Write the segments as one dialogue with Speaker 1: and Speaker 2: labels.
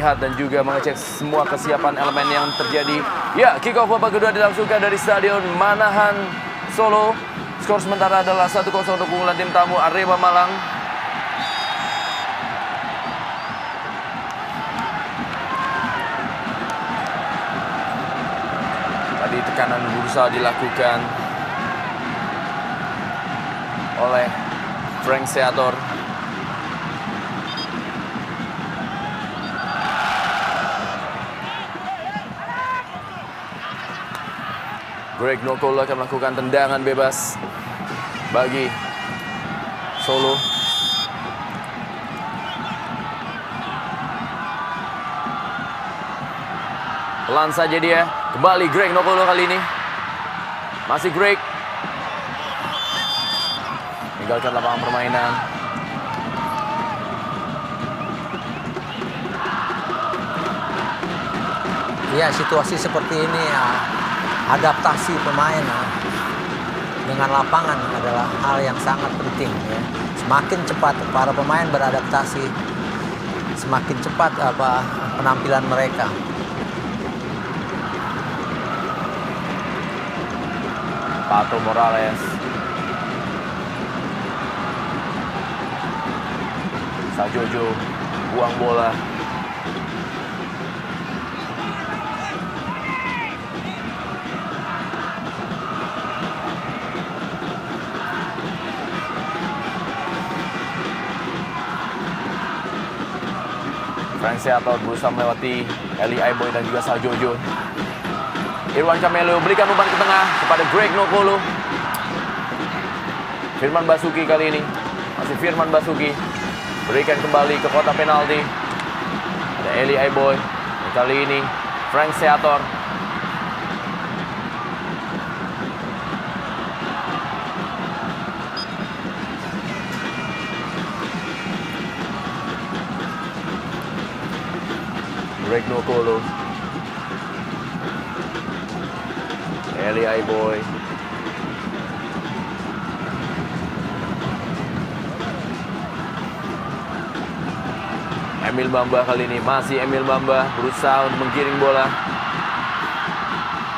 Speaker 1: melihat dan juga mengecek semua kesiapan elemen yang terjadi. Ya, kick off babak kedua dilangsungkan dari Stadion Manahan, Solo. Skor sementara adalah 1-0 untuk keunggulan tim tamu Arema Malang. Tadi tekanan berusaha dilakukan oleh Frank Seator. Greg Nokolo akan melakukan tendangan bebas bagi Solo. Pelan saja dia. Kembali Greg Nokolo kali ini. Masih Greg. Meninggalkan lapangan permainan.
Speaker 2: Ya, situasi seperti ini ya, adaptasi pemain dengan lapangan adalah hal yang sangat penting ya. Semakin cepat para pemain beradaptasi, semakin cepat penampilan mereka.
Speaker 1: Pato Morales. Sajojo buang bola. Frank Seator berusaha melewati Eli Aiboy dan juga Sajojo. Irwan Camelio berikan umpan ke tengah kepada Greg Nokolo. Firman Basuki kali ini. Masih Firman Basuki. Berikan kembali ke kotak penalti. Ada Eli Aiboy. Dan kali ini Frank Seator. Greg Nokolo. Eli Aiboy. Emil Bamba kali ini. Masih Emil Bamba berusaha untuk menggiring bola.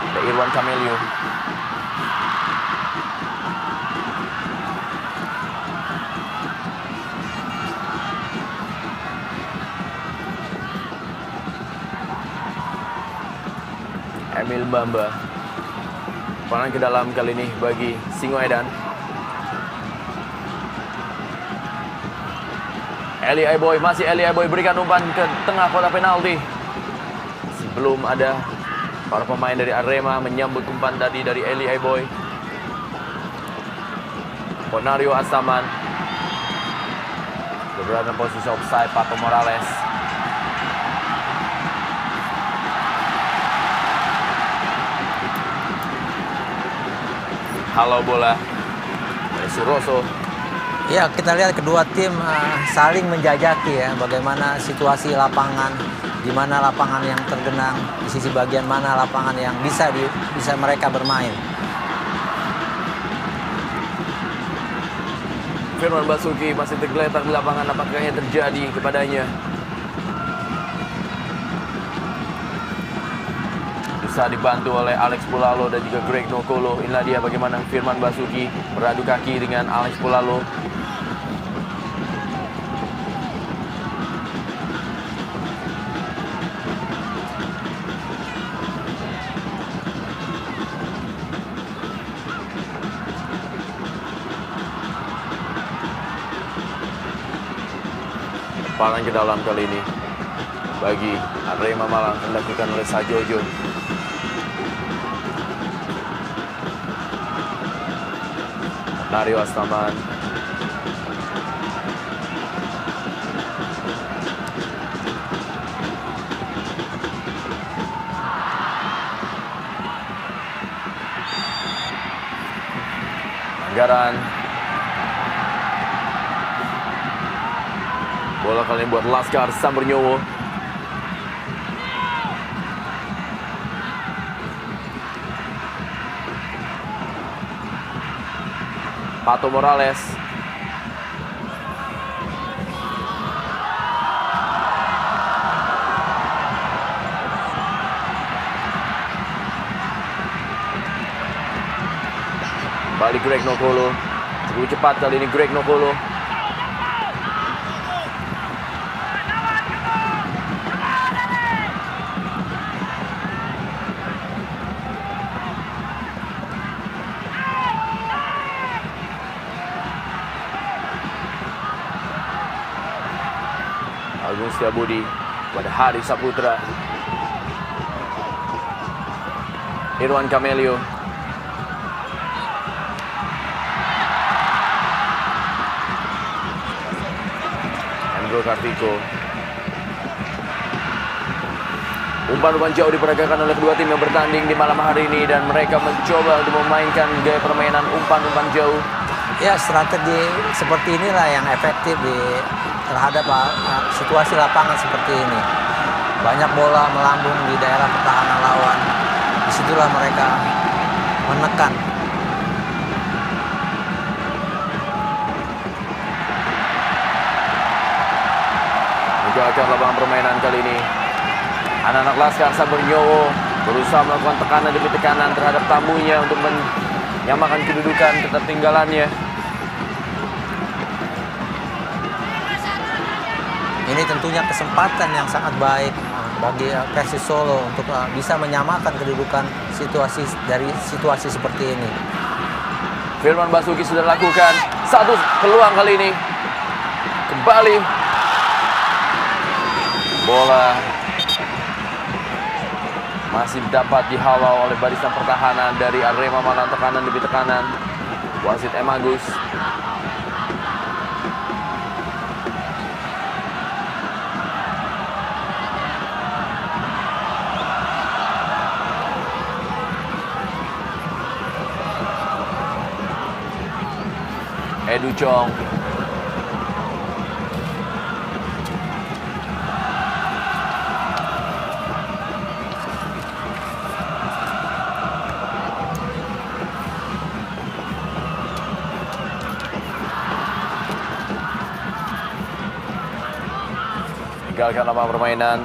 Speaker 1: Ada Irwan Camelio. Emil Bamba. Panang ke dalam kali ini bagi Singoedan. Eli Aiboy, masih Eli Aiboy berikan umpan ke tengah kotak penalti. Sebelum ada para pemain dari Arema menyambut umpan tadi dari Eli Aiboy. Ponario Asaman berada dalam posisi offside. Pato Morales. Halo bola dari Suroso.
Speaker 2: Ya, kita lihat kedua tim saling menjajaki ya bagaimana situasi lapangan, di mana lapangan yang tergenang, di sisi bagian mana lapangan yang bisa mereka bermain.
Speaker 1: Firman Basuki masih tergeletak di lapangan, apakah yang terjadi kepadanya? Bisa dibantu oleh Alex Pulalo dan juga Greg Nokolo. Inilah dia bagaimana Firman Basuki beradu kaki dengan Alex Pulalo. Pangan ke dalam kali ini bagi Arema Malang dilakukan oleh Sajojo. Nario Astaman. Anggaran. Bola kali ini buat Laskar Sambernyowo. Pato Morales. Kembali Greg Nokolo. Cukup cepat kali ini Greg Nokolo. Agung Setiabudi pada Hari Saputra. Irwan Camelio. Hendro Kartiko. Umpan-umpan jauh diperagakan oleh kedua tim yang bertanding di malam hari ini, dan mereka mencoba untuk memainkan gaya permainan umpan-umpan jauh.
Speaker 2: Ya, strategi seperti inilah yang efektif terhadap situasi lapangan seperti ini. Banyak bola melambung di daerah pertahanan lawan. Disitulah mereka menekan.
Speaker 1: Meninggalkan lapangan permainan kali ini. Anak-anak Laskar Sabernyowo berusaha melakukan tekanan demi tekanan terhadap tamunya untuk menyamakan kedudukan ketertinggalannya.
Speaker 2: Ini tentunya kesempatan yang sangat baik bagi Persis Solo untuk bisa menyamakan kedudukan dari situasi seperti ini.
Speaker 1: Firman Basuki sudah lakukan satu peluang kali ini. Kembali bola masih dapat dihalau oleh barisan pertahanan dari Arema Malang. Tekanan demi tekanan. Wasit M. Agus. Edu Chong. Meninggalkan lapangan permainan.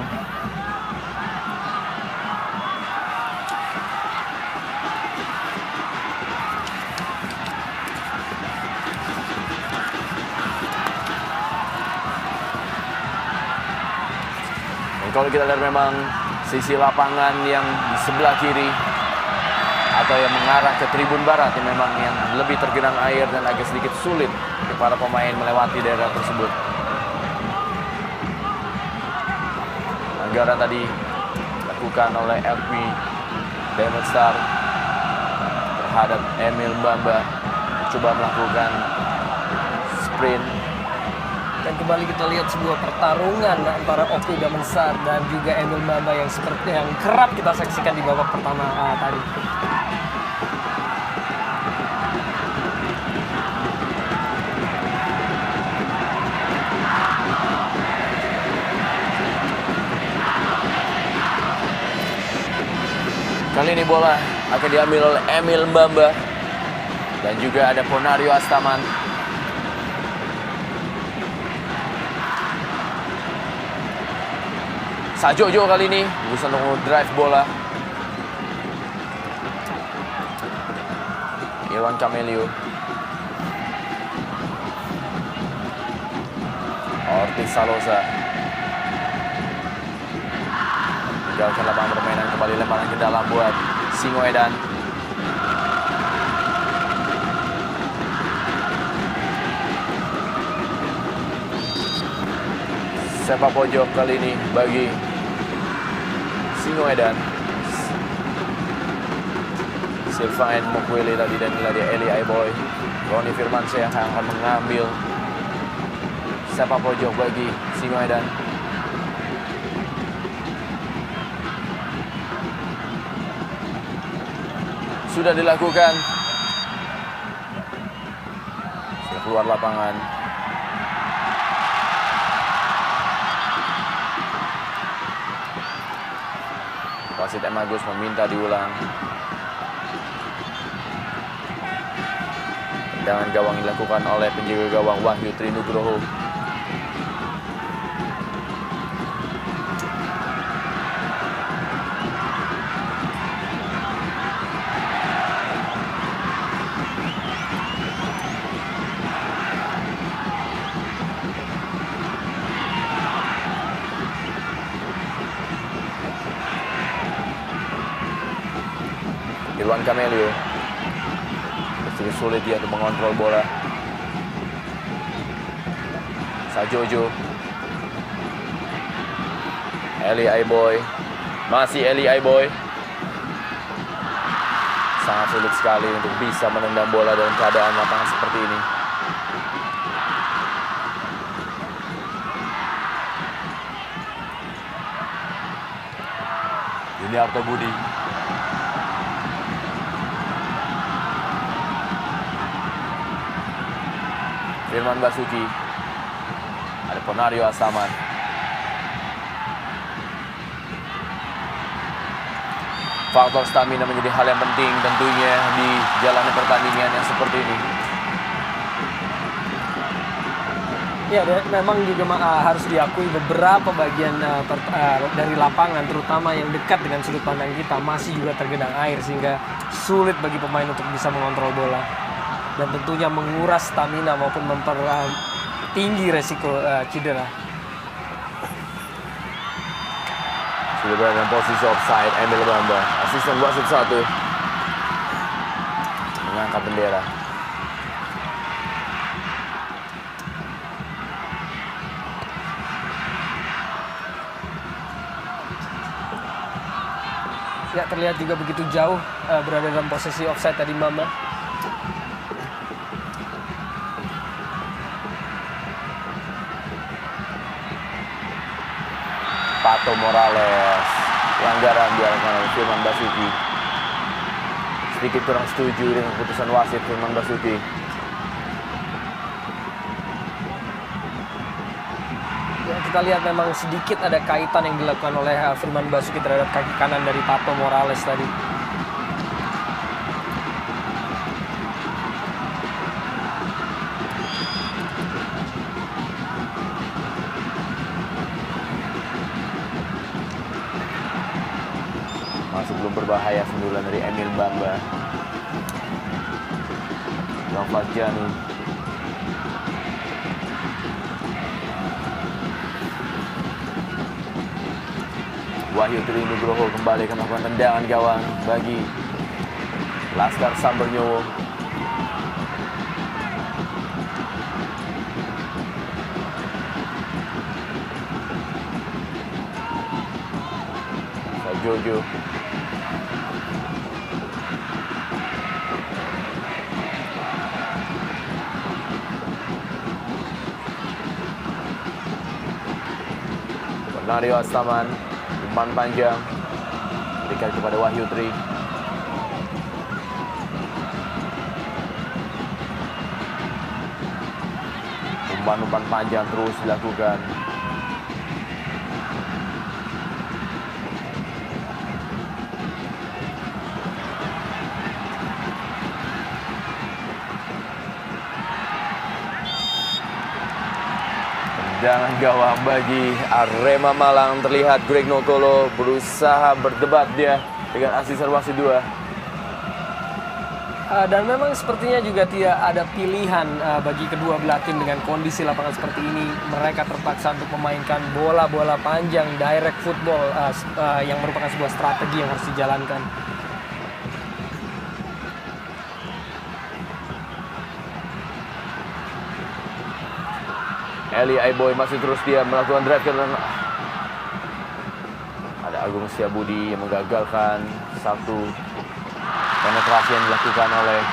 Speaker 1: Kalau kita lihat memang sisi lapangan yang di sebelah kiri atau yang mengarah ke tribun barat yang memang yang lebih tergenang air dan agak sedikit sulit untuk para pemain melewati daerah tersebut. Pelanggaran tadi dilakukan oleh LP Diamond Star terhadap Emil Mbamba, coba melakukan sprint.
Speaker 3: Dan kembali kita lihat sebuah pertarungan antara Oki Damensar dan juga Emil Mbamba yang seperti yang kerap kita saksikan di babak pertama tadi.
Speaker 1: Kali ini bola akan diambil oleh Emil Mbamba dan juga ada Ponario Astaman. Sajojo kali ini berusaha untuk drive bola. Irwan Camelio. Ortiz Salosa. Meninggalkan lapangan permainan, kembali lemparan ke dalam buat Singo Edan. Sepak pojok kali ini bagi Singo Edan. Sylvain Mokwele tadi dan dia Eli Aiboy. Roni Firmansyah yang akan mengambil sepak pojok bagi Singo Edan. Sudah dilakukan. Sudah keluar lapangan. Wasit M. Agus meminta diulang. Tendangan gawang dilakukan oleh penjaga gawang Wahyu Trinugroho. Ridwan Camelio. Sedikit sulit dia untuk mengontrol bola. Sajojo. Eli Aiboy. Masih Eli Aiboy. Sangat sulit sekali untuk bisa menendang bola dalam keadaan lapangan seperti ini. Yuniarto Budi. Firman Basuki. Ada Ponario Asaman. Faktor stamina menjadi hal yang penting tentunya di jalannya pertandingan yang seperti ini.
Speaker 3: Ya, memang juga harus diakui beberapa bagian dari lapangan, terutama yang dekat dengan sudut pandang kita, masih juga tergenang air sehingga sulit bagi pemain untuk bisa mengontrol bola. Dan tentunya menguras stamina maupun tinggi resiko cedera.
Speaker 1: Sudah berada dalam posisi offside, Emil Bamba, asisten wasit 1, mengangkat bendera.
Speaker 3: Ya, terlihat juga begitu jauh berada dalam posisi offside tadi Bamba.
Speaker 1: Pato Morales, pelanggaran dilakukan oleh Firman Basuki. Sedikit kurang setuju dengan keputusan wasit Firman Basuki.
Speaker 3: Ya, kita lihat memang sedikit ada kaitan yang dilakukan oleh Firman Basuki terhadap kaki kanan dari Pato Morales tadi.
Speaker 1: Masih belum berbahaya sundulan dari Emil Bamba. Rafa Janu. Wahyu Trinugroho kembali akan melakukan tendangan gawang bagi Laskar Sambernyowo. Jojo. Ponario Asaman, umpan panjang berikan kepada Wahyu Tri. Umpan-umpan panjang terus dilakukan. Tendangan gawang bagi Arema Malang. Terlihat Greg Nokolo berusaha berdebat dia dengan asisten wasit 2.
Speaker 3: Dan memang sepertinya juga tidak ada pilihan bagi kedua belah tim dengan kondisi lapangan seperti ini. Mereka terpaksa untuk memainkan bola-bola panjang, direct football yang merupakan sebuah strategi yang harus dijalankan.
Speaker 1: Eli Aiboy masih terus dia melakukan drive ke dalam. Ada Agung Setiabudi yang menggagalkan satu penetrasi yang dilakukan oleh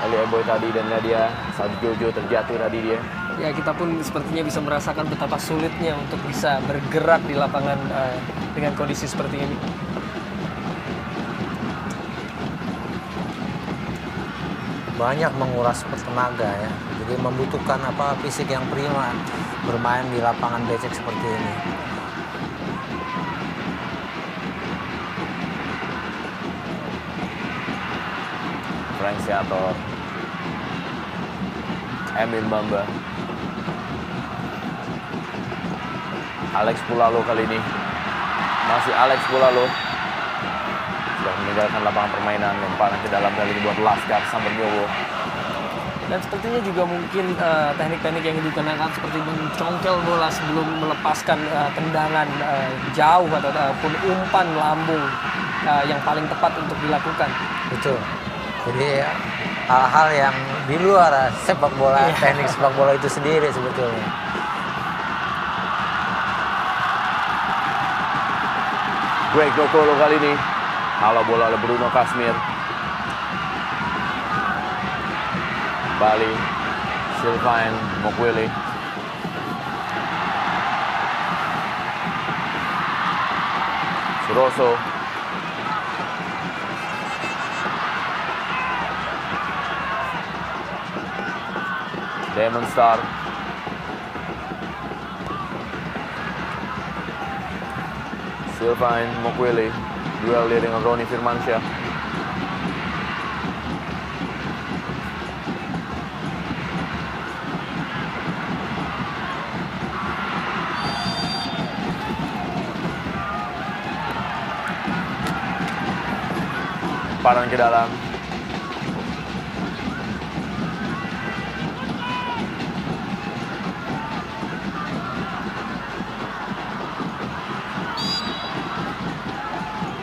Speaker 1: Eli Aiboy tadi, dan dia saat Jojo terjatuh tadi dia.
Speaker 3: Ya, kita pun sepertinya bisa merasakan betapa sulitnya untuk bisa bergerak di lapangan dengan kondisi seperti ini.
Speaker 2: Banyak menguras tenaga ya. Jadi membutuhkan fisik yang prima bermain di lapangan becek seperti ini.
Speaker 1: Frank Seator, Emil Bamba, Alex Pulalo kali ini. Masih Alex Pulalo. Sudah meninggalkan lapangan permainan, lemparan ke dalam kali ini buat Laskar Sambernyowo.
Speaker 3: Dan sepertinya juga mungkin teknik-teknik yang digunakan seperti mencongkel bola sebelum melepaskan tendangan jauh ataupun umpan lambung yang paling tepat untuk dilakukan.
Speaker 2: Betul. Jadi hal-hal yang di luar sepak bola, teknik sepak bola itu sendiri sebetulnya.
Speaker 1: Greg Nokolo kali ini. Halo bola oleh Bruno Kasmir. Kembali Sylvain Mokwele. Suroso. Demon Star. Sylvain Mokwele. Duel dia dengan Ronnie Firmansyah. Paran ke dalam.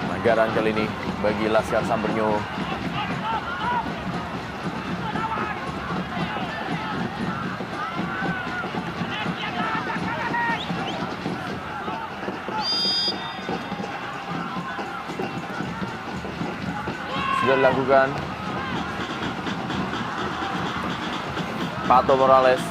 Speaker 1: Pelanggaran kali ini bagi Laskar Sambernyowo. Sudah dilakukan. Pato Morales.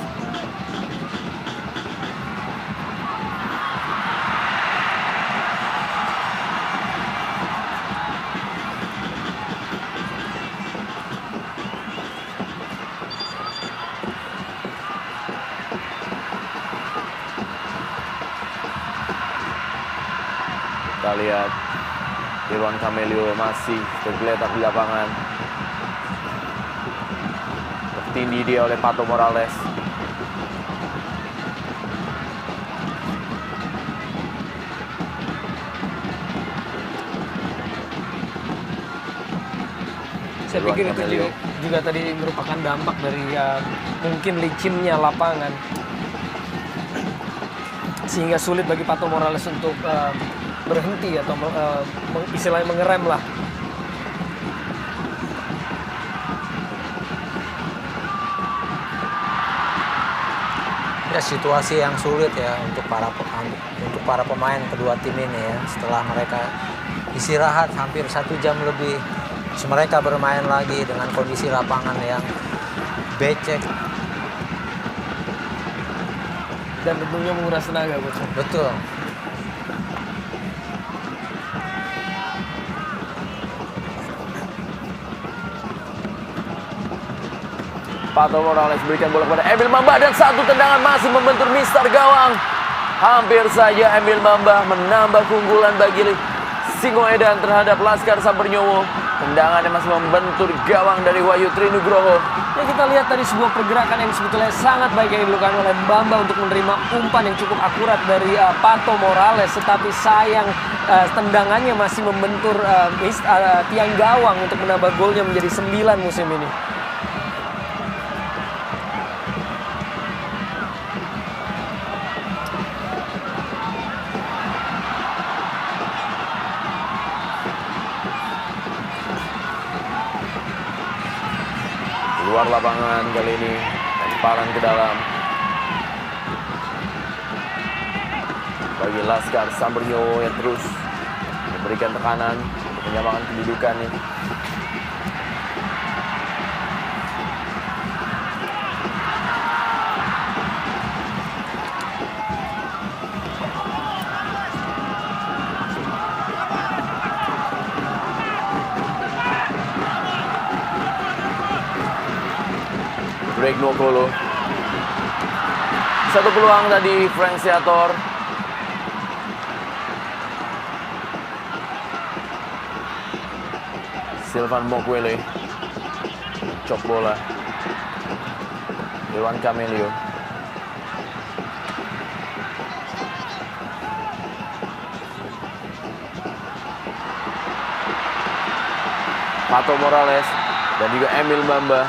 Speaker 1: Kita lihat Irwan Camelio masih tergeletak di lapangan. Tertindih dia oleh Pato Morales.
Speaker 3: Saya pikir itu juga tadi merupakan dampak dari mungkin licinnya lapangan. Sehingga sulit bagi Pato Morales untuk berhenti atau istilahnya mengerem lah.
Speaker 2: Ya, situasi yang sulit ya untuk para pemain kedua tim ini ya. Setelah mereka istirahat hampir 1 jam lebih, terus mereka bermain lagi dengan kondisi lapangan yang becek.
Speaker 3: Dan tentunya menguras tenaga, Coach.
Speaker 2: Betul.
Speaker 1: Pato Morales berikan bola kepada Emil Mamba dan satu tendangan masih membentur Mister Gawang. Hampir saja Emil Mamba menambah keunggulan bagi Singoedan terhadap Laskar Sambernyowo. Tendangannya masih membentur gawang dari Wahyu Trinugroho.
Speaker 3: Ya, kita lihat tadi sebuah pergerakan yang sebetulnya sangat baik yang dilakukan oleh Bamba untuk menerima umpan yang cukup akurat dari Pato Morales. Tetapi sayang tendangannya masih membentur tiang gawang untuk menambah golnya menjadi 9 musim ini.
Speaker 1: Luar lapangan kali ini, lemparan ke dalam bagi Laskar Sambernyowo yang terus memberikan tekanan untuk menyamakan kedudukannya. Greg Nokolo. Satu peluang tadi Frank Siator. Sylvain Mokwele. Cop bola. Irwan Camelio. Pato Morales dan juga Emil Bamba.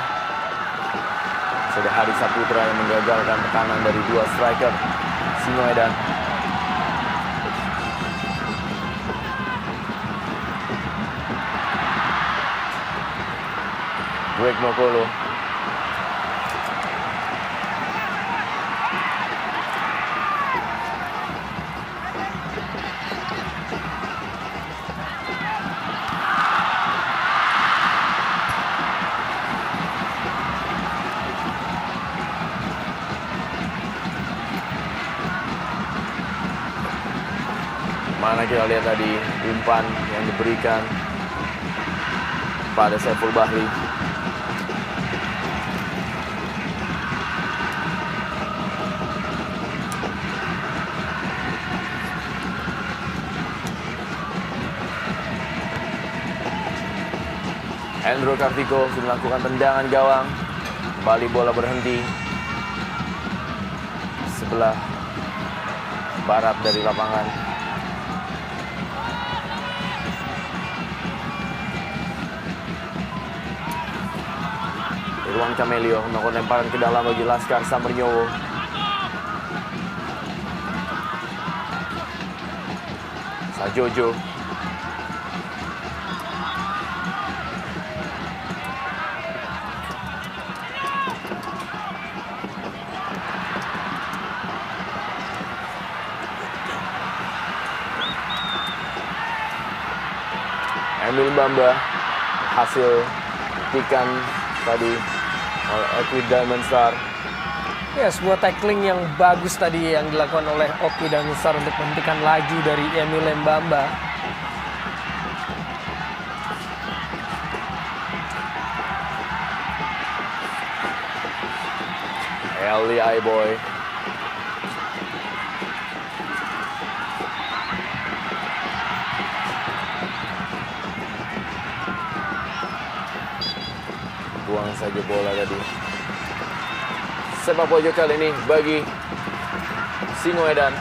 Speaker 1: Sudah Hari Saputra yang menggagalkan tekanan dari dua striker Singoedan. Greg Nokolo. Mana kita lihat tadi umpan yang diberikan pada Saiful Bahri. Endro Kartiko sudah melakukan tendangan gawang. Kembali bola berhenti sebelah barat dari lapangan. Ruang Camelio melakukan lemparan ke dalam bagi Laskar Samernyowo. Sajojo. Emil Bamba hasil tikan tadi oleh Okwi Diamond Star.
Speaker 3: Ya, sebuah tackling yang bagus tadi yang dilakukan oleh Okwi Diamond Star untuk menghentikan laju dari Emil Mbamba.
Speaker 1: Eli Aiboy. Buang saja bola tadi. Sepak pojok kali ini bagi Singoedan.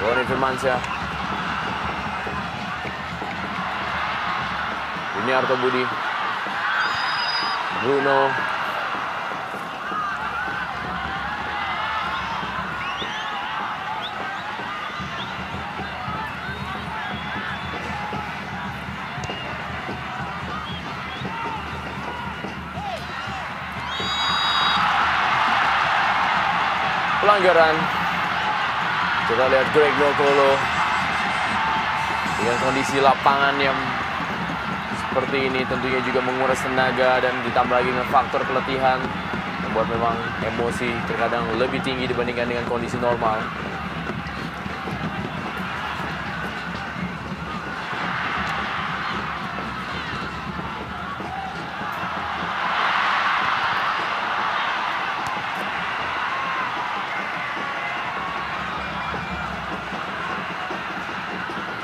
Speaker 1: Roni Firmansyah. Yuniarto Budi. Bruno. Pelanggaran. Kita lihat Greg Nokolo dengan kondisi lapangan yang seperti ini tentunya juga menguras tenaga dan ditambah lagi dengan faktor keletihan membuat memang emosi terkadang lebih tinggi dibandingkan dengan kondisi normal.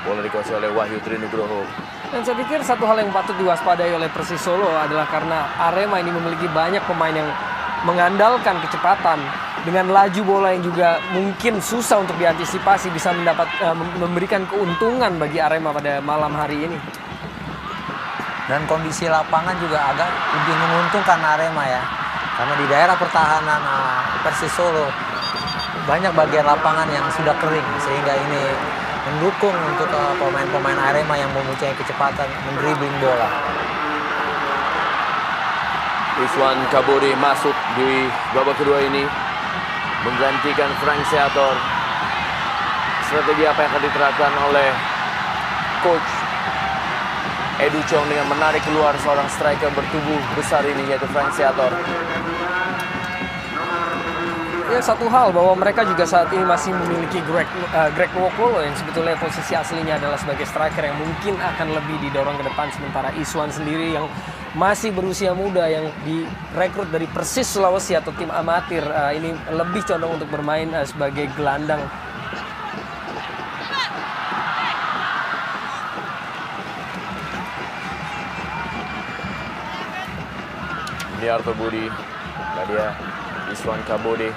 Speaker 1: Bola dikuasai oleh Wahyu Trinugroho.
Speaker 3: Dan saya pikir satu hal yang patut diwaspadai oleh Persis Solo adalah karena Arema ini memiliki banyak pemain yang mengandalkan kecepatan dengan laju bola yang juga mungkin susah untuk diantisipasi, bisa memberikan keuntungan bagi Arema pada malam hari ini.
Speaker 2: Dan kondisi lapangan juga agak lebih menguntungkan Arema ya. Karena di daerah pertahanan Persis Solo banyak bagian lapangan yang sudah kering sehingga ini mendukung untuk pemain-pemain Arema yang mempunyai kecepatan mendribbling bola.
Speaker 1: Iswan Kabori masuk di babak kedua ini menggantikan Frank Seator. Strategi apa yang akan diterapkan oleh Coach Edu Chong dengan menarik keluar seorang striker bertubuh besar ini yaitu Frank Seator.
Speaker 3: Ya, satu hal bahwa mereka juga saat ini masih memiliki Greg Nokolo yang sebetulnya posisi aslinya adalah sebagai striker yang mungkin akan lebih didorong ke depan, sementara Iswan sendiri yang masih berusia muda yang direkrut dari Persis Sulawesi atau tim amatir ini lebih condong untuk bermain sebagai gelandang.
Speaker 1: Niarto Budi, dia Iswan Kabode.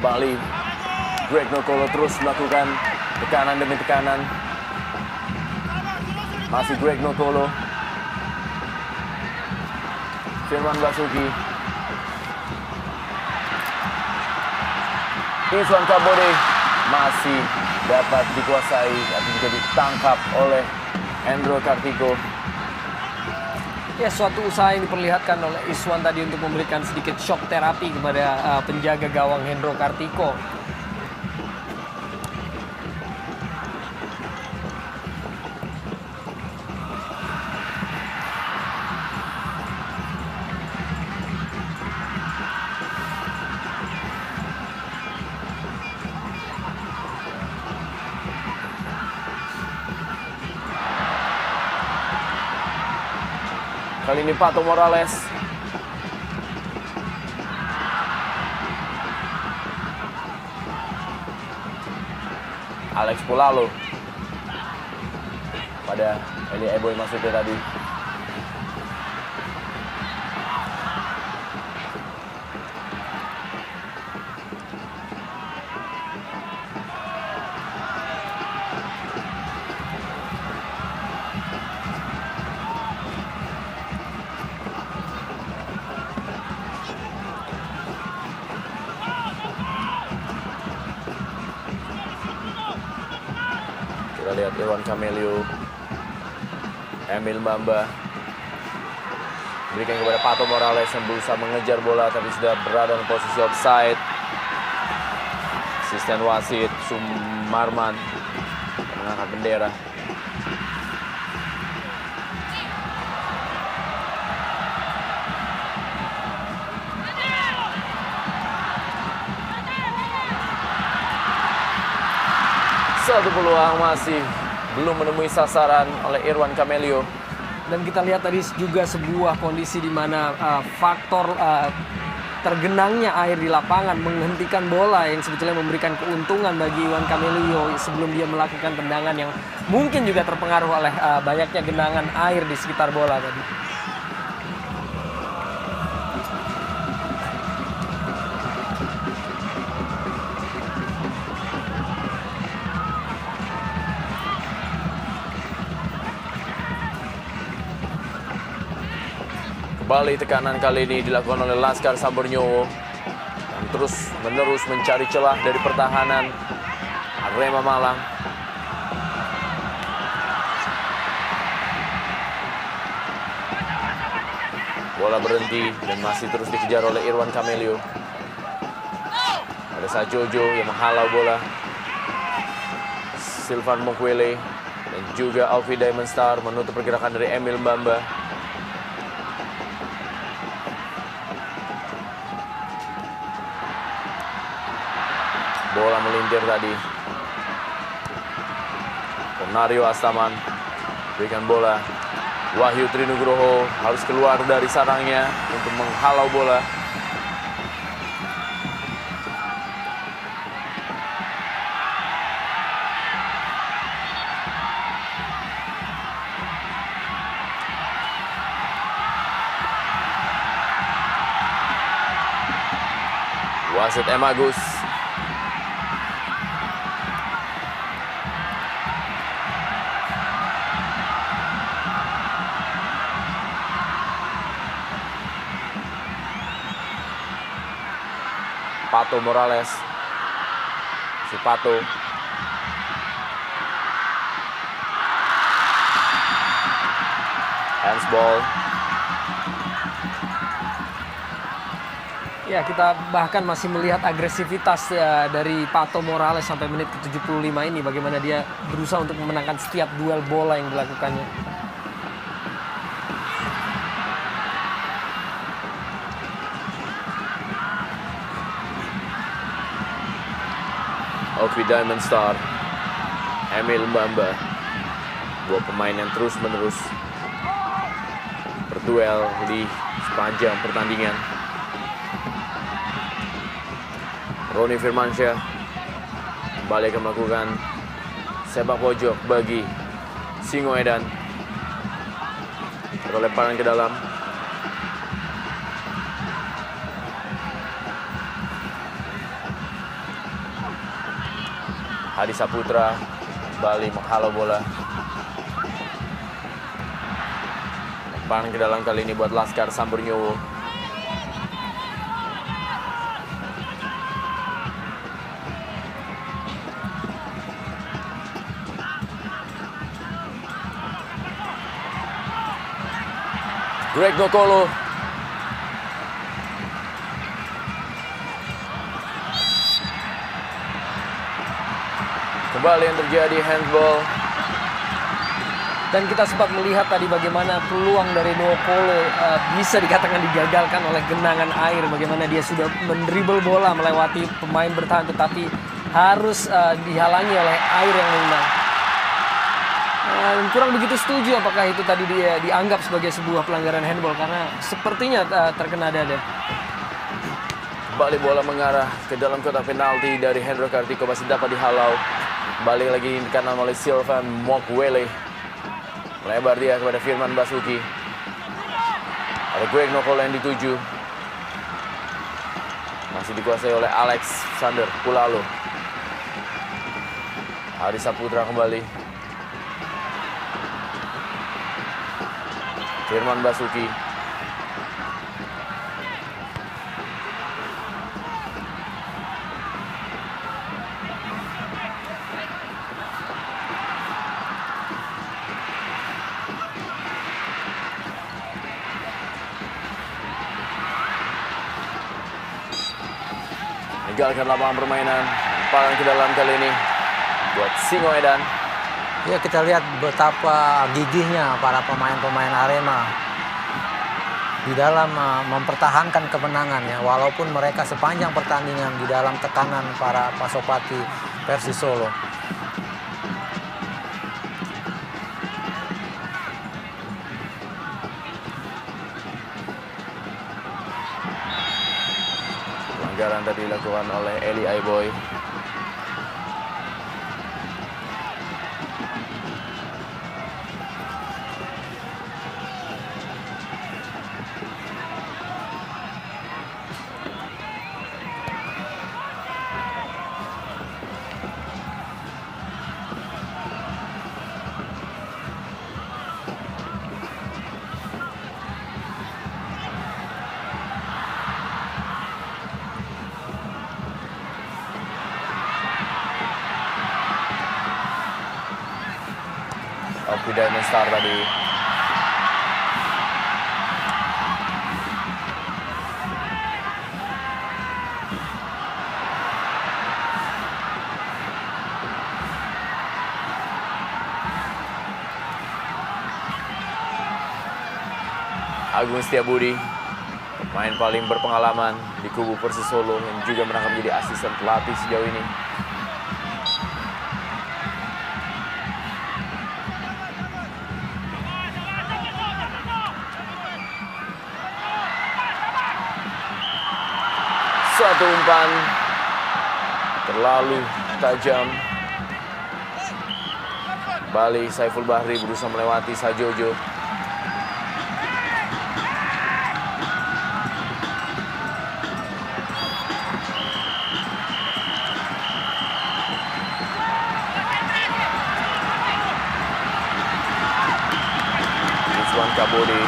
Speaker 1: Kembali Greg Nokolo terus melakukan tekanan demi tekanan. Masih Greg Nokolo, Firman Basuki, Iswan Kabode masih dapat dikuasai tapi juga ditangkap oleh Hendro Kartiko.
Speaker 3: Ya, suatu usaha yang diperlihatkan oleh Iswan tadi untuk memberikan sedikit shock terapi kepada penjaga gawang Hendro Kartiko.
Speaker 1: Kali ini Pato Morales. Alex Pulalo pada Eli Eboy masuknya tadi. Kita lihat Irwan Camelio, Emil Mbamba berikan kepada Pato Morales yang berusaha mengejar bola tapi sudah berada dalam posisi offside. Asisten wasit Sumarman mengangkat bendera. Satu peluang masih belum menemui sasaran oleh Irwan Camelio.
Speaker 3: Dan kita lihat tadi juga sebuah kondisi di mana faktor tergenangnya air di lapangan menghentikan bola yang sebetulnya memberikan keuntungan bagi Irwan Camelio sebelum dia melakukan tendangan yang mungkin juga terpengaruh oleh banyaknya genangan air di sekitar bola tadi.
Speaker 1: Kembali tekanan kali ini dilakukan oleh Laskar Sambornyowo yang terus menerus mencari celah dari pertahanan Arema Malang. Bola berhenti dan masih terus dikejar oleh Irwan Camelio. Ada saat Jojo yang menghalau bola. Silvan Mokwele dan juga Alfie Diamond Star menutup pergerakan dari Emil Mbamba. Bola melintir tadi. Ponario Astaman berikan bola. Wahyu Trinugroho harus keluar dari sarangnya untuk menghalau bola. Wasit M. Agus. Pato Morales, si Pato, handsball.
Speaker 3: Ya, kita bahkan masih melihat agresivitas ya, dari Pato Morales sampai menit ke-75 ini. Bagaimana dia berusaha untuk memenangkan setiap duel bola yang dilakukannya.
Speaker 1: Oki Diamond Star, Emil Mbamba, dua pemain yang terus-menerus berduel di sepanjang pertandingan. Roni Firmansyah kembali akan melakukan sepak pojok bagi Singoedan. Lemparan ke dalam. Hadi Saputra kembali menghalau bola. Lemparan ke dalam kali ini buat Laskar Samburnyowo. Greg Nokolo. Kembali yang terjadi handball.
Speaker 3: Dan kita sempat melihat tadi bagaimana peluang dari Nokolo bisa dikatakan digagalkan oleh genangan air. Bagaimana dia sudah mendribble bola melewati pemain bertahan tetapi harus dihalangi oleh air yang mengenang. Kurang begitu setuju apakah itu tadi dia dianggap sebagai sebuah pelanggaran handball karena sepertinya terkena dada.
Speaker 1: Kembali bola mengarah ke dalam kotak penalti dari Hendro Kartiko, masih dapat dihalau. Balik lagi di kanan oleh Sylvain Mokwele. Melebar dia kepada Firman Basuki. Ada Greg Nokolo yang dituju. Masih dikuasai oleh Alexander Pulalo. Hadi Saputra kembali. Firman Basuki. Meninggalkan lapangan permainan. Lemparan ke dalam kali ini buat Singoedan.
Speaker 2: Ya, kita lihat betapa gigihnya para pemain-pemain Arema di dalam mempertahankan kemenangan ya, walaupun mereka sepanjang pertandingan di dalam tekanan para Pasopati Persis Solo.
Speaker 1: Pelanggaran tadi dilakukan oleh Eli Aiboy. Oki Diamond Star tadi. Agung Setiabudi, pemain paling berpengalaman di kubu Persis Solo yang juga merangkap menjadi asisten pelatih sejauh ini. Satu umpan terlalu tajam. Kembali Saiful Bahri berusaha melewati Sajojo. Rizwan Kabodi.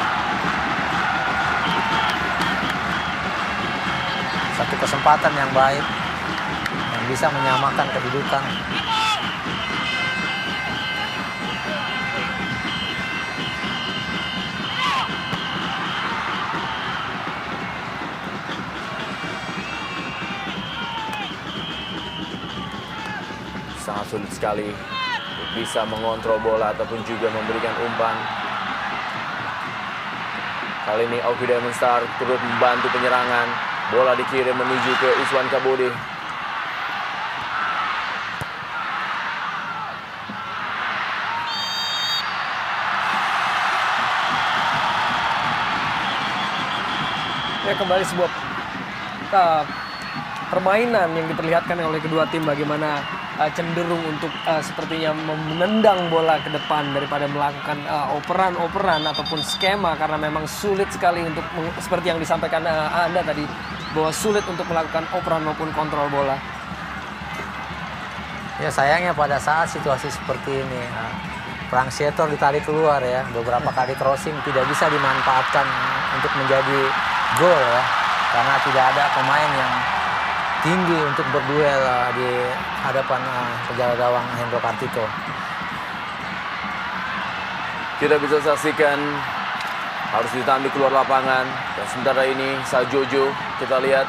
Speaker 2: Satu kesempatan yang baik yang bisa menyamakan kedudukan.
Speaker 1: sangat sulit sekali untuk bisa mengontrol bola ataupun juga memberikan umpan. Kali ini Oki Diamond Star turut membantu penyerangan. Bola dikirim menuju ke Iswan Kabudi.
Speaker 3: Ya, kembali sebuah permainan yang diperlihatkan oleh kedua tim, bagaimana cenderung untuk sepertinya menendang bola ke depan daripada melakukan operan-operan ataupun skema, karena memang sulit sekali untuk seperti yang disampaikan Anda tadi, bahwa sulit untuk melakukan operan maupun kontrol bola.
Speaker 2: Ya, sayangnya pada saat situasi seperti ini Frank Sietor ditarik keluar ya, beberapa kali crossing tidak bisa dimanfaatkan untuk menjadi gol ya, karena tidak ada pemain yang tinggi untuk berduel di hadapan penjaga gawang Hendro Kartiko.
Speaker 1: Kita bisa saksikan harus ditanduk keluar lapangan, dan sementara ini Sajojo kita lihat.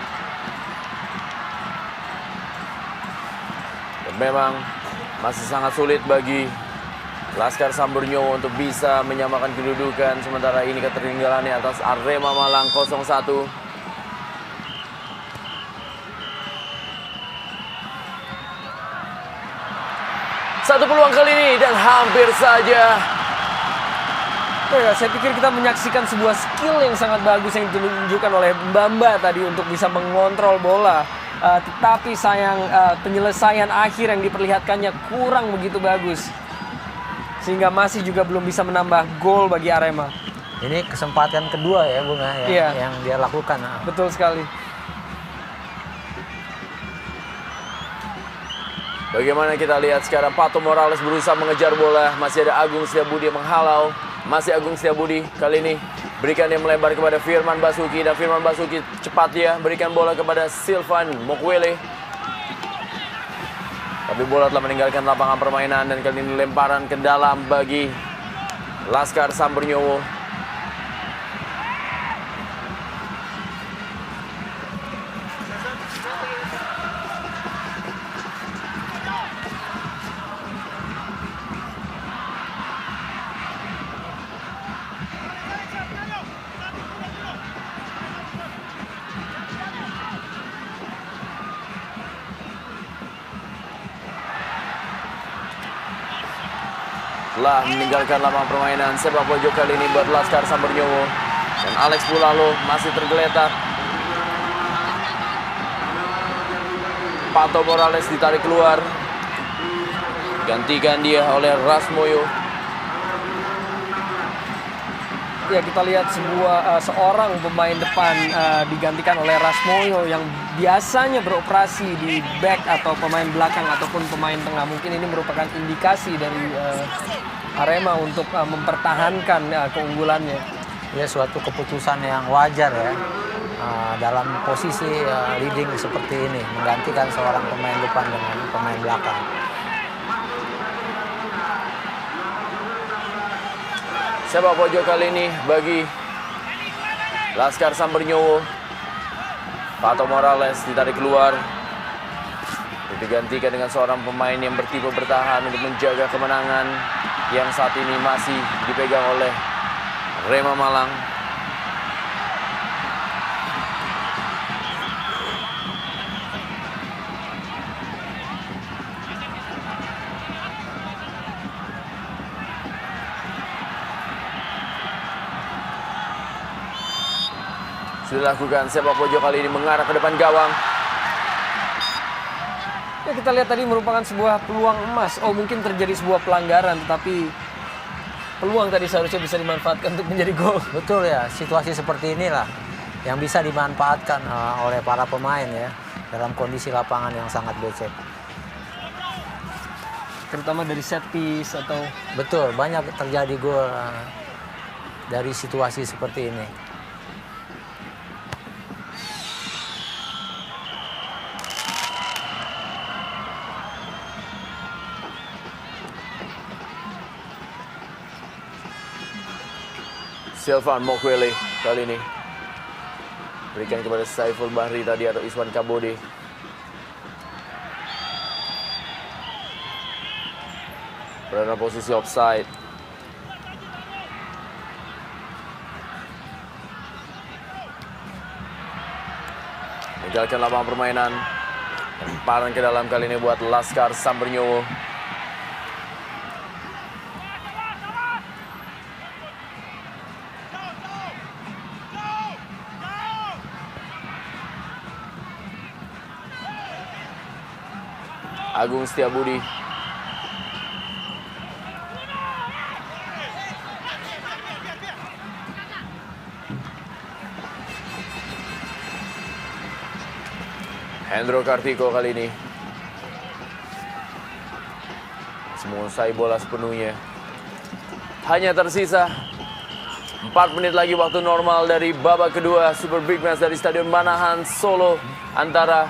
Speaker 1: Dan memang masih sangat sulit bagi Laskar Samburnyowo untuk bisa menyamakan kedudukan, sementara ini ketertinggalannya atas Arema Malang 0-1. Satu peluang kali ini dan hampir saja.
Speaker 3: Ya, saya pikir kita menyaksikan sebuah skill yang sangat bagus yang ditunjukkan oleh Mbamba tadi untuk bisa mengontrol bola. Tetapi sayang penyelesaian akhir yang diperlihatkannya kurang begitu bagus, sehingga masih juga belum bisa menambah gol bagi Arema.
Speaker 2: Ini kesempatan kedua ya Bunga ya, yang dia lakukan.
Speaker 3: Betul sekali.
Speaker 1: Bagaimana kita lihat sekarang Pato Morales berusaha mengejar bola. Masih ada Agung Setiabudi yang menghalau. Masih Agung Setiabudi kali ini berikan yang melebar kepada Firman Basuki, dan Firman Basuki cepat dia berikan bola kepada Silvan Mokwele. Tapi bola telah meninggalkan lapangan permainan, dan kali ini lemparan ke dalam bagi Laskar Samburnyowo. Telah meninggalkan lapangan permainan. Sepak pojok kali ini buat Laskar Samburnyowo, dan Alex Pulalo masih tergeletak. Pato Morales ditarik keluar, gantikan dia oleh Rasmoyo.
Speaker 3: Ya, kita lihat seorang pemain depan digantikan oleh Rasmoyo yang biasanya beroperasi di back atau pemain belakang ataupun pemain tengah. Mungkin ini merupakan indikasi dari Arema untuk mempertahankan keunggulannya.
Speaker 2: Ya, suatu keputusan yang wajar ya dalam posisi leading seperti ini, menggantikan seorang pemain depan dengan pemain belakang.
Speaker 1: Sepak pojok kali ini bagi Laskar Samburnyowo. Pato Morales ditarik keluar, digantikan dengan seorang pemain yang bertipe bertahan untuk menjaga kemenangan yang saat ini masih dipegang oleh Arema Malang. Sudah dilakukan, sepak pojok kali ini mengarah ke depan gawang.
Speaker 3: Ya, kita lihat tadi merupakan sebuah peluang emas. Oh, mungkin terjadi sebuah pelanggaran, tetapi peluang tadi seharusnya bisa dimanfaatkan untuk menjadi gol.
Speaker 2: Betul ya, situasi seperti inilah yang bisa dimanfaatkan oleh para pemain ya dalam kondisi lapangan yang sangat becek.
Speaker 3: Terutama dari set piece atau...
Speaker 2: Betul, banyak terjadi gol dari situasi seperti ini.
Speaker 1: Silvan Mokwele kali ini berikan kepada Saiful Bahri tadi atau Iswan Kabudi. Berada posisi offside. Meninggalkan lapangan permainan. Lemparan ke dalam kali ini buat Laskar Sambernyowo. Agung Setiabudi. Hendro Kartiko kali ini menguasai bola sepenuhnya. Hanya tersisa 4 menit lagi waktu normal dari babak kedua Super Big Match dari Stadion Manahan Solo antara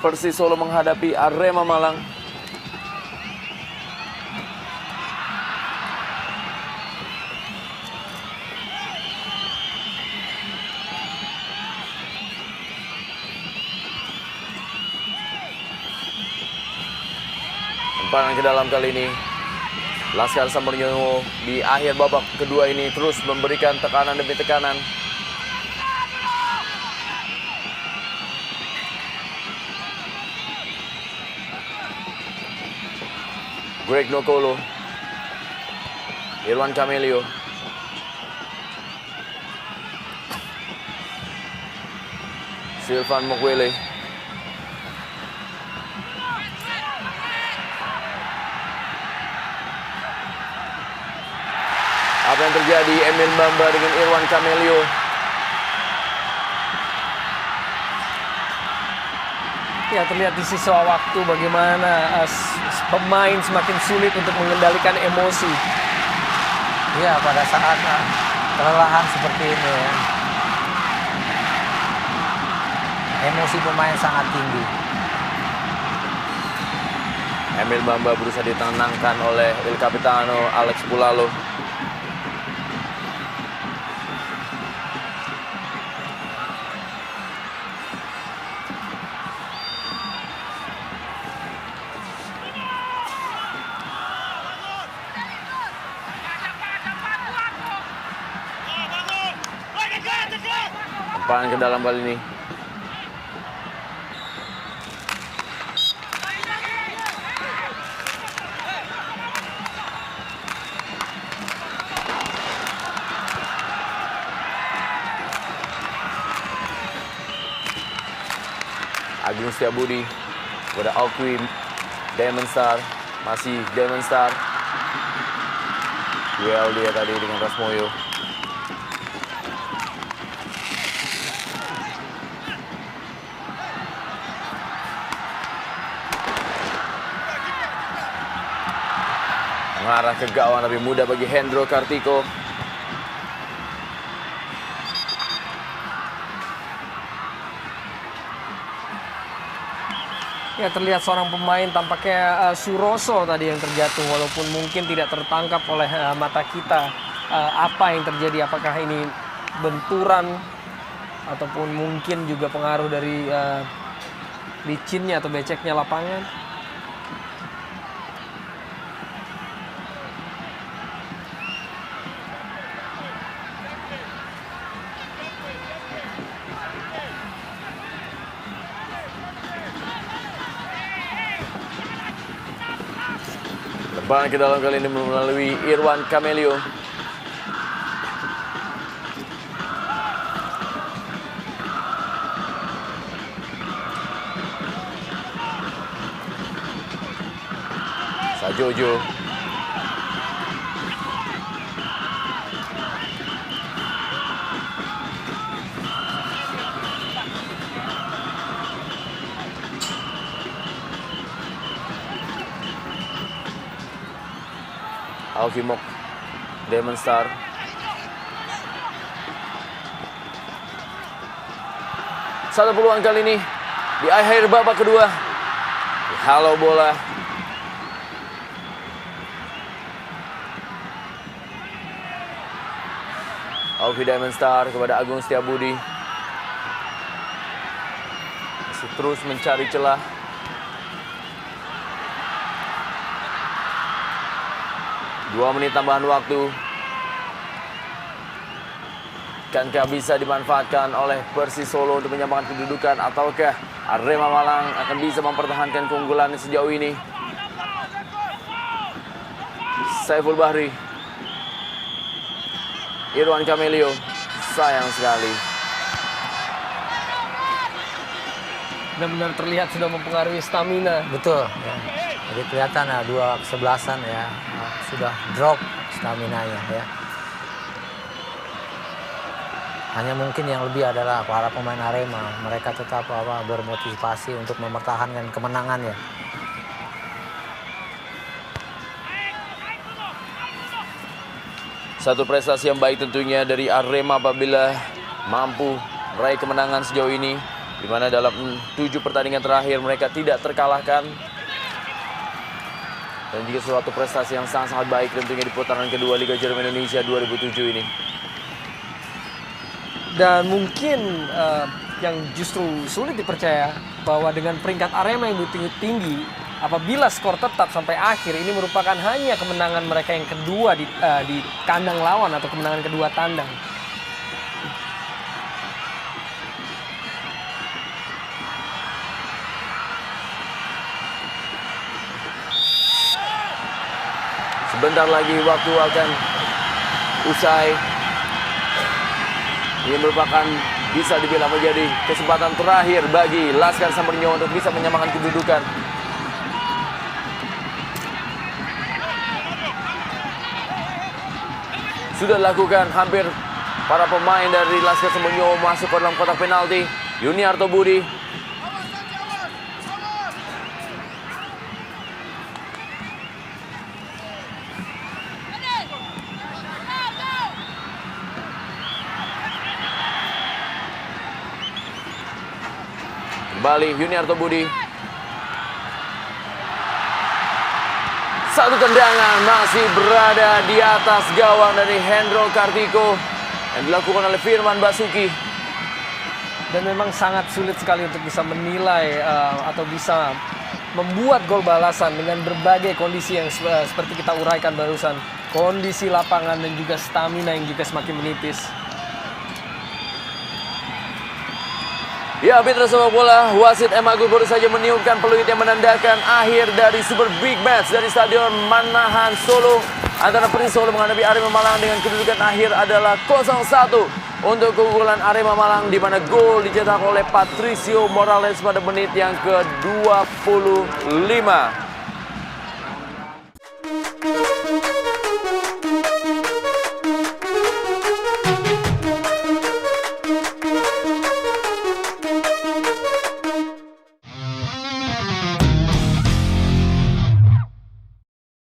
Speaker 1: Persis Solo menghadapi Arema Malang. Lemparan ke dalam kali ini. Laskar Sambernyowo di akhir babak kedua ini terus memberikan tekanan demi tekanan. Greg Nokolo, Irwan Camelio, Silvan Mokwele, apa yang terjadi? Emil Bamba dengan Irwan Camelio.
Speaker 3: Ya, terlihat di sisa waktu bagaimana pemain semakin sulit untuk mengendalikan emosi.
Speaker 2: Iya, pada saat kelelahan seperti ini ya, emosi pemain sangat tinggi.
Speaker 1: Emil Bamba berusaha ditenangkan oleh Il Capitano Alex Pulalo. Lemparan ke dalam kali ini. Agung Setiabudi kepada Alkwi Diamond Star, masih Diamond Star. Duel dia tadi dengan Rasmoyo. Mengarah ke gawang tapi mudah bagi Hendro Kartiko.
Speaker 3: Ya, terlihat seorang pemain tampaknya Suroso tadi yang terjatuh, walaupun mungkin tidak tertangkap oleh mata kita apa yang terjadi, apakah ini benturan ataupun mungkin juga pengaruh dari licinnya atau beceknya lapangan.
Speaker 1: Lemparan ke dalam kali ini melalui Irwan Camelio. Sajojo. Alkimok Diamond Star. Satu peluang kali ini di akhir babak kedua. Halau bola. Alki Diamond Star kepada Agung Setiabudi. Masih terus mencari celah. 2 menit tambahan waktu. Akankah bisa dimanfaatkan oleh Persis Solo untuk menyamakan kedudukan, ataukah Arema Malang akan bisa mempertahankan keunggulan sejauh ini? Saiful Bahri, Irwan Camelio, sayang sekali.
Speaker 3: Benar-benar terlihat sudah mempengaruhi stamina.
Speaker 2: Betul. Ya. Jadi kelihatan ya 2 kesebelasan ya sudah drop staminanya ya. Hanya mungkin yang lebih adalah para pemain Arema, mereka tetap bermotivasi untuk mempertahankan kemenangannya.
Speaker 1: Satu prestasi yang baik tentunya dari Arema apabila mampu meraih kemenangan sejauh ini, di mana dalam 7 pertandingan terakhir mereka tidak terkalahkan. Dan juga suatu prestasi yang sangat-sangat baik tentunya di putaran kedua Liga Jarum Indonesia 2007 ini.
Speaker 3: Dan mungkin yang justru sulit dipercaya bahwa dengan peringkat Arema yang begitu tinggi, apabila skor tetap sampai akhir, ini merupakan hanya kemenangan mereka yang kedua di kandang lawan atau kemenangan kedua tandang.
Speaker 1: Sebentar lagi waktu akan usai. Ini merupakan bisa dibilang menjadi kesempatan terakhir bagi Laskar Sambernyo untuk bisa menyamakan kedudukan. Sudah dilakukan, hampir para pemain dari Laskar Sambernyo masuk ke dalam kotak penalti. Yuniarto Budi, kembali Yuniarto Budi. Satu tendangan masih berada di atas gawang dari Hendro Kartiko yang dilakukan oleh Firman Basuki.
Speaker 3: Dan memang sangat sulit sekali untuk bisa menilai atau bisa membuat gol balasan dengan berbagai kondisi yang seperti kita uraikan barusan. Kondisi lapangan dan juga stamina yang juga semakin menipis.
Speaker 1: Ya, Mitra Sepak Bola, wasit M. Agus baru saja meniupkan peluit yang menandakan akhir dari Super Big Match dari Stadion Manahan Solo antara Persis Solo menghadapi Arema Malang dengan kedudukan akhir adalah 0-1 untuk keunggulan Arema Malang, di mana gol dicetak oleh Patricio Morales pada menit yang ke-25.